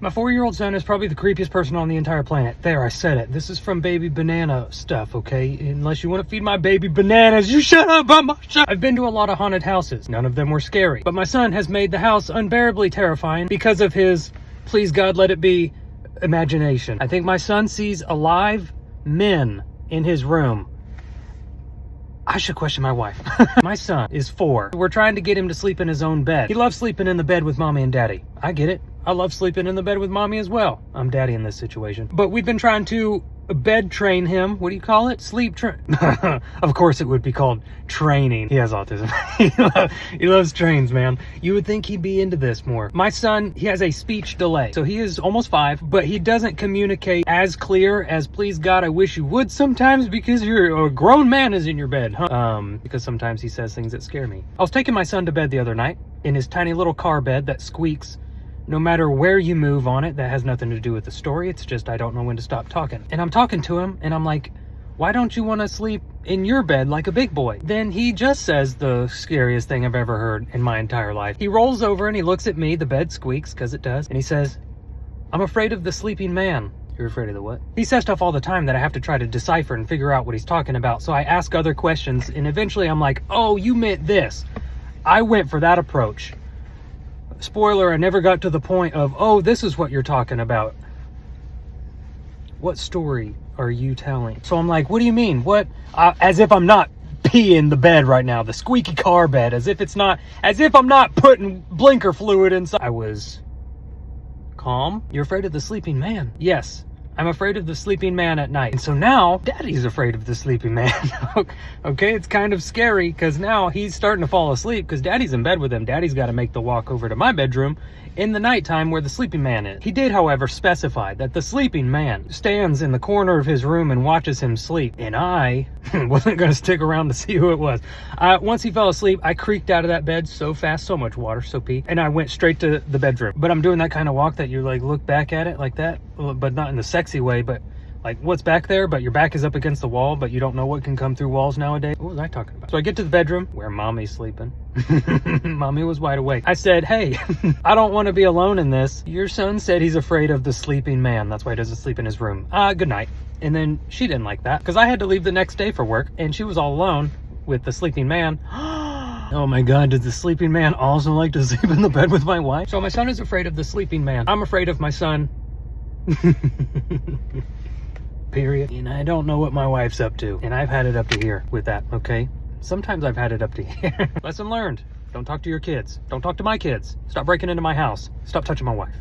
My 4-year-old son is probably the creepiest person on the entire planet. There, I said it. This is from baby banana stuff, okay? Unless you want to feed my baby bananas, you shut up, I'm shut. I've been to a lot of haunted houses. None of them were scary. But my son has made the house unbearably terrifying because of his, please God, let it be, imagination. I think my son sees alive men in his room. I should question my wife. My son is 4. We're trying to get him to sleep in his own bed. He loves sleeping in the bed with mommy and daddy. I get it. I love sleeping in the bed with mommy as well. I'm daddy in this situation. But we've been trying to bed train him. What do you call it? Sleep train. Of course it would be called training. He has autism. He loves trains, man. You would think he'd be into this more. My son, he has a speech delay. So he is almost 5, but he doesn't communicate as clear as please God, I wish you would sometimes because you're a grown man is in your bed. Because sometimes he says things that scare me. I was taking my son to bed the other night in his tiny little car bed that squeaks no matter where you move on it. That has nothing to do with the story. It's just I don't know when to stop talking. And I'm talking to him and I'm like, why don't you want to sleep in your bed like a big boy? Then he just says the scariest thing I've ever heard in my entire life. He rolls over and he looks at me. The bed squeaks because it does. And he says, I'm afraid of the sleeping man. You're afraid of the what? He says stuff all the time that I have to try to decipher and figure out what he's talking about. So I ask other questions and eventually I'm like, oh, you meant this. I went for that approach. Spoiler, I never got to the point of, oh, this is what you're talking about. What story are you telling? So I'm like, what do you mean? What? As if I'm not peeing the bed right now, the squeaky car bed, as if I'm not putting blinker fluid inside. I was calm. You're afraid of the sleeping man? Yes. I'm afraid of the sleeping man at night. And so now, daddy's afraid of the sleeping man. Okay, it's kind of scary because now he's starting to fall asleep because daddy's in bed with him. Daddy's got to make the walk over to my bedroom in the nighttime where the sleeping man is. He did, however, specify that the sleeping man stands in the corner of his room and watches him sleep. And I wasn't going to stick around to see who it was. Once he fell asleep, I creaked out of that bed so fast, so much water, so pee, and I went straight to the bedroom. But I'm doing that kind of walk that you like look back at it like that, but not in the sexy way, but like what's back there, but your back is up against the wall, but you don't know what can come through walls nowadays. What was I talking about? So I get to the bedroom where mommy's sleeping. Mommy was wide awake. I said, hey, I don't want to be alone in this. Your son said he's afraid of the sleeping man. That's why he doesn't sleep in his room. Good night. And then she didn't like that because I had to leave the next day for work and she was all alone with the sleeping man. Oh my God, does the sleeping man also like to sleep in the bed with my wife? So my son is afraid of the sleeping man. I'm afraid of my son. Period. And I don't know what my wife's up to. And I've had it up to here with that, okay? Sometimes I've had it up to here. Lesson learned. Don't talk to your kids. Don't talk to my kids. Stop breaking into my house. Stop touching my wife.